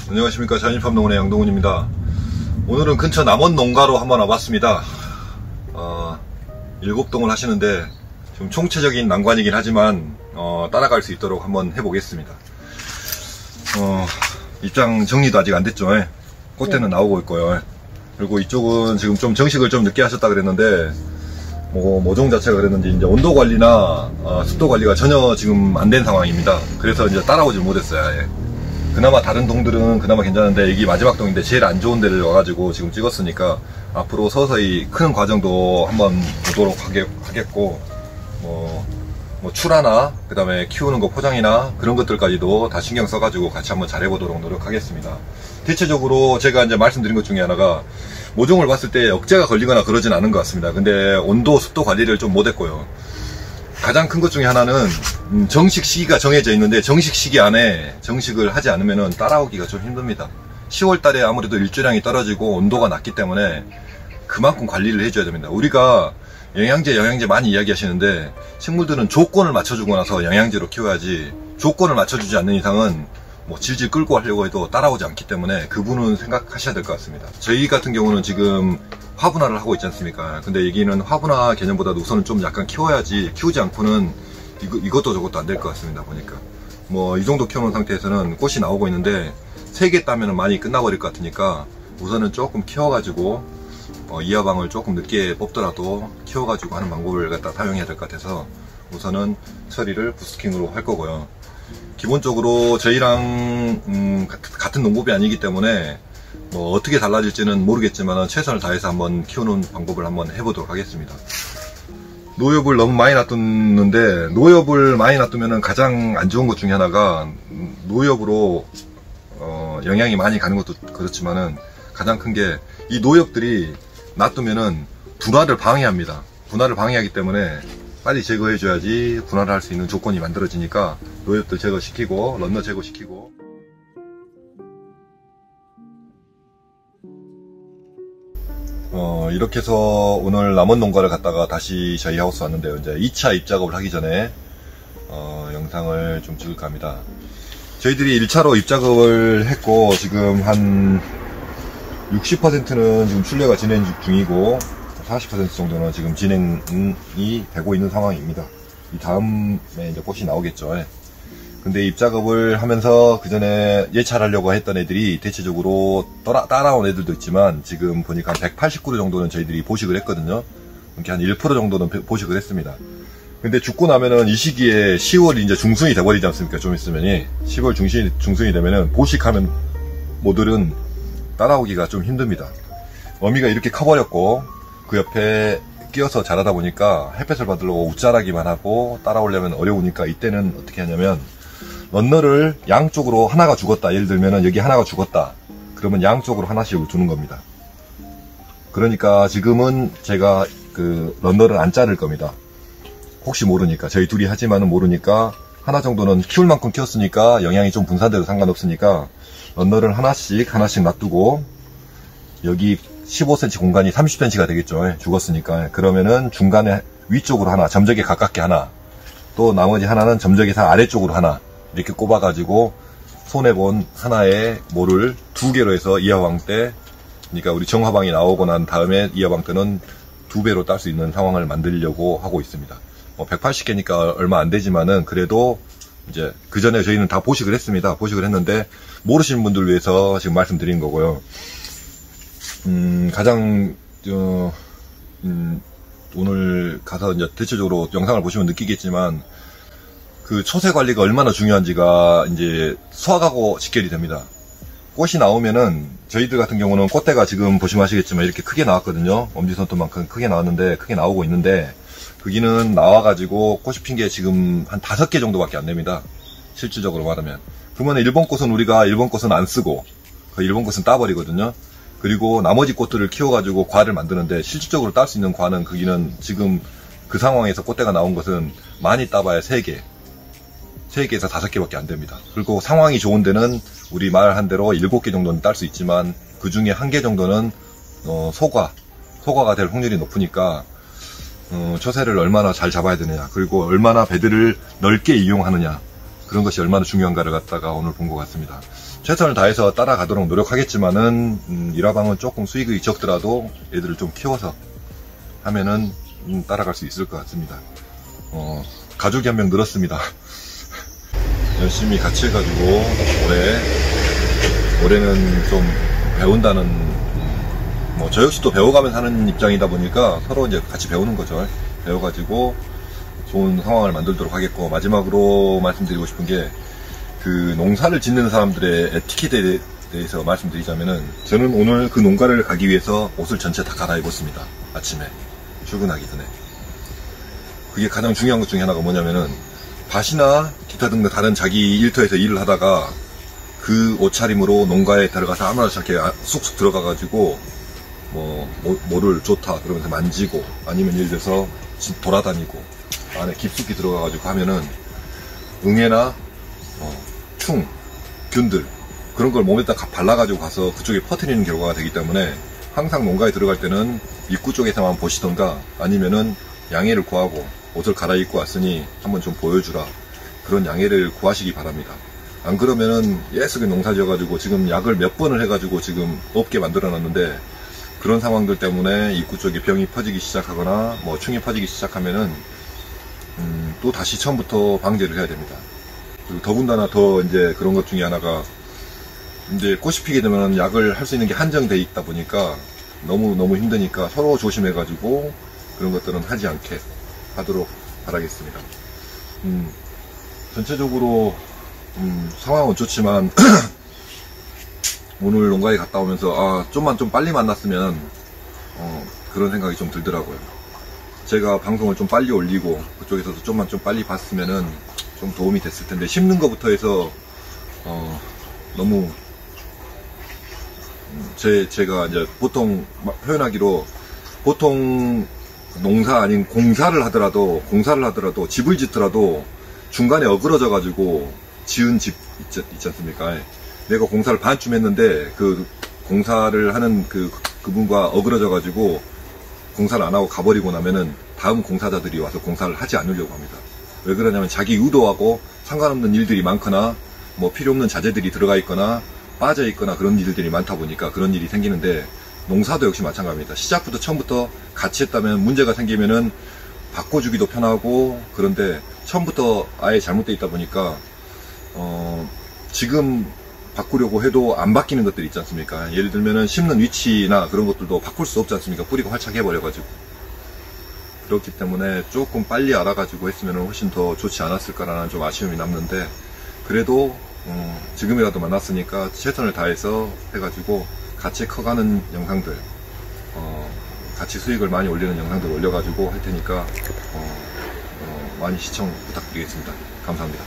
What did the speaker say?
안녕하십니까. 자연식품농원의 양동훈입니다. 오늘은 근처 남원 농가로 한번 와봤습니다. 7동을 하시는데 좀 총체적인 난관이긴 하지만 따라갈 수 있도록 한번 해보겠습니다. 입장 정리도 아직 안 됐죠. 꽃대는 나오고 있고요. 그리고 이쪽은 지금 좀 정식을 좀 늦게 하셨다 그랬는데 모종 자체가 그랬는지 이제 온도 관리나 습도 관리가 전혀 지금 안 된 상황입니다. 그래서 이제 따라오질 못했어요. 아예. 그나마 다른 동들은 그나마 괜찮은데 여기 마지막 동인데 제일 안 좋은 데를 와가지고 지금 찍었으니까 앞으로 서서히 크는 과정도 한번 보도록 하겠고 출하나 그 다음에 키우는 거 포장이나 그런 것들까지도 다 신경 써가지고 같이 한번 잘해보도록 노력하겠습니다. 대체적으로 제가 이제 말씀드린 것 중에 하나가 모종을 봤을 때 억제가 걸리거나 그러진 않은 것 같습니다. 근데 온도 습도 관리를 좀 못했고요. 가장 큰 것 중에 하나는 정식 시기가 정해져 있는데 정식 시기 안에 정식을 하지 않으면 따라오기가 좀 힘듭니다. 10월 달에 아무래도 일조량이 떨어지고 온도가 낮기 때문에 그만큼 관리를 해줘야 됩니다. 우리가 영양제 많이 이야기하시는데 식물들은 조건을 맞춰주고 나서 영양제로 키워야지 조건을 맞춰주지 않는 이상은 질질 끌고 하려고 해도 따라오지 않기 때문에 그분은 생각하셔야 될 것 같습니다. 저희 같은 경우는 지금 화분화를 하고 있지 않습니까? 근데 여기는 화분화 개념보다도 우선은 좀 약간 키워야지 키우지 않고는 이것도 저것도 안 될 것 같습니다. 보니까 이 정도 키워놓은 상태에서는 꽃이 나오고 있는데 3개 따면 많이 끝나버릴 것 같으니까 우선은 조금 키워가지고 이하방을 조금 늦게 뽑더라도 키워가지고 하는 방법을 갖다 사용해야 될 것 같아서 우선은 처리를 부스킹으로 할 거고요. 기본적으로 저희랑 같은 농법이 아니기 때문에 어떻게 달라질지는 모르겠지만 최선을 다해서 한번 키우는 방법을 한번 해보도록 하겠습니다. 노엽을 너무 많이 놔두는데 노엽을 많이 놔두면 가장 안 좋은 것 중에 하나가 노엽으로 영양이 많이 가는 것도 그렇지만은 가장 큰 게 이 노엽들이 놔두면은 분화를 방해합니다. 분화를 방해하기 때문에 빨리 제거해줘야지 분화를 할 수 있는 조건이 만들어지니까 노엽들 제거시키고 런너 제거시키고 이렇게 해서 오늘 남원 농가를 갔다가 다시 저희 하우스 왔는데요. 이제 2차 입작업을 하기 전에 영상을 좀 찍을까 합니다. 저희들이 1차로 입작업을 했고 지금 한 60%는 지금 출래가 진행 중이고 40% 정도는 지금 진행이 되고 있는 상황입니다. 이 다음에 이제 꽃이 나오겠죠. 근데 입작업을 하면서 그 전에 예찰하려고 했던 애들이 대체적으로 따라온 애들도 있지만 지금 보니까 한 180그루 정도는 저희들이 보식을 했거든요. 이렇게 한 1% 정도는 보식을 했습니다. 근데 죽고 나면은 이 시기에 10월 이제 중순이 돼버리지 않습니까? 좀 있으면이 10월 중순이 되면은 보식하면 모들은 따라오기가 좀 힘듭니다. 어미가 이렇게 커버렸고 그 옆에 끼어서 자라다 보니까 햇볕을 받으려고 웃자라기만 하고 따라오려면 어려우니까 이때는 어떻게 하냐면 런너를 양쪽으로 하나가 죽었다. 예를 들면은 여기 하나가 죽었다. 그러면 양쪽으로 하나씩 두는 겁니다. 그러니까 지금은 제가 그 런너를 안 자를 겁니다. 혹시 모르니까 저희 둘이 하지만은 모르니까 하나 정도는 키울 만큼 키웠으니까 영양이 좀 분산돼도 상관없으니까 런너를 하나씩 놔두고 여기 15cm 공간이 30cm가 되겠죠. 죽었으니까. 그러면은 중간에 위쪽으로 하나, 점적에 가깝게 하나, 또 나머지 하나는 점적에서 아래쪽으로 하나 이렇게 꼽아가지고 손해본 하나의 모를 2개로 해서 이하방 때, 그러니까 우리 정화방이 나오고 난 다음에 이하방 때는 2배로 딸 수 있는 상황을 만들려고 하고 있습니다. 180개니까 얼마 안 되지만은 그래도 이제 그 전에 저희는 다 보식을 했습니다. 보식을 했는데 모르시는 분들 위해서 지금 말씀드린 거고요. 가장 오늘 가서 이제 대체적으로 영상을 보시면 느끼겠지만 그 초세 관리가 얼마나 중요한지가 이제 수확하고 직결이 됩니다. 꽃이 나오면은 저희들 같은 경우는 꽃대가 지금 보시면 아시겠지만 이렇게 크게 나왔거든요. 엄지손톱만큼 크게 나왔는데 크게 나오고 있는데 거기는 나와가지고 꽃이 핀 게 지금 한 5개 정도밖에 안 됩니다. 실질적으로 말하면. 그러면 일본 꽃은 우리가 일본 꽃은 안 쓰고 그 일본 꽃은 따버리거든요. 그리고 나머지 꽃들을 키워가지고 과를 만드는데 실질적으로 딸 수 있는 과는 거기는 지금 그 상황에서 꽃대가 나온 것은 많이 따봐야 3개에서 5개밖에 안 됩니다. 그리고 상황이 좋은 데는 우리 말한 대로 7개 정도는 딸 수 있지만 그 중에 1개 정도는 소과가 될 확률이 높으니까 초세를 얼마나 잘 잡아야 되느냐, 그리고 얼마나 배들을 넓게 이용하느냐, 그런 것이 얼마나 중요한가를 갖다가 오늘 본 것 같습니다. 최선을 다해서 따라가도록 노력하겠지만은 일화방은 조금 수익이 적더라도 애들을 좀 키워서 하면은 따라갈 수 있을 것 같습니다. 가족이 한 명 늘었습니다. 열심히 같이 해가지고 올해는 좀 배운다는, 뭐 저 역시 또 배워가면서 하는 입장이다 보니까 서로 이제 같이 배우는 거죠. 배워가지고 좋은 상황을 만들도록 하겠고, 마지막으로 말씀드리고 싶은 게 그 농사를 짓는 사람들의 에티켓에 대해서 말씀드리자면은, 저는 오늘 그 농가를 가기 위해서 옷을 전체 다 갈아입었습니다. 아침에 출근하기 전에. 그게 가장 중요한 것 중에 하나가 뭐냐면은, 밭이나 기타 등등 다른 자기 일터에서 일을 하다가 그 옷차림으로 농가에 들어가서 아무렇지 않게 쑥쑥 들어가가지고 뭐를 좋다 그러면서 만지고, 아니면 예를 들어서 돌아다니고 안에 깊숙이 들어가가지고 하면은 응애나 충, 균들 그런 걸 몸에다 발라가지고 가서 그쪽에 퍼뜨리는 결과가 되기 때문에, 항상 농가에 들어갈 때는 입구 쪽에서만 보시던가 아니면은 양해를 구하고, 옷을 갈아입고 왔으니 한번 좀 보여주라, 그런 양해를 구하시기 바랍니다. 안 그러면은 예쁘게 농사 지어가지고 지금 약을 몇 번을 해가지고 지금 없게 만들어 놨는데, 그런 상황들 때문에 입구 쪽에 병이 퍼지기 시작하거나 뭐 충이 퍼지기 시작하면은 또 다시 처음부터 방제를 해야 됩니다. 그리고 더군다나 더 이제 그런 것 중에 하나가, 이제 꽃이 피게 되면 약을 할 수 있는 게 한정돼 있다 보니까 너무 힘드니까 서로 조심해가지고 그런 것들은 하지 않게 하도록 바라겠습니다. 전체적으로 상황은 좋지만 오늘 농가에 갔다 오면서 좀만 좀 빨리 만났으면 그런 생각이 좀 들더라고요. 제가 방송을 좀 빨리 올리고 그쪽에서도 좀만 좀 빨리 봤으면은 좀 도움이 됐을 텐데, 심는 것부터 해서 너무 제가 이제 보통 표현하기로, 보통 농사 아닌 공사를 하더라도 집을 짓더라도 중간에 어그러져 가지고 지은 집 있지 않습니까? 내가 공사를 반쯤 했는데 그 공사를 하는 그분과 어그러져 가지고 공사를 안 하고 가버리고 나면은 다음 공사자들이 와서 공사를 하지 않으려고 합니다. 왜 그러냐면, 자기 의도하고 상관없는 일들이 많거나 뭐 필요 없는 자재들이 들어가 있거나 빠져 있거나 그런 일들이 많다 보니까 그런 일이 생기는데, 농사도 역시 마찬가지입니다. 시작부터 처음부터 같이 했다면 문제가 생기면은 바꿔주기도 편하고, 그런데 처음부터 아예 잘못되어 있다 보니까 지금 바꾸려고 해도 안 바뀌는 것들이 있지 않습니까? 예를 들면은 심는 위치나 그런 것들도 바꿀 수 없지 않습니까? 뿌리가 활착해 버려가지고. 그렇기 때문에 조금 빨리 알아가지고 했으면 훨씬 더 좋지 않았을까라는 좀 아쉬움이 남는데, 그래도 지금이라도 만났으니까 최선을 다해서 해가지고 같이 커가는 영상들, 같이 수익을 많이 올리는 영상들 올려가지고 할 테니까 많이 시청 부탁드리겠습니다. 감사합니다.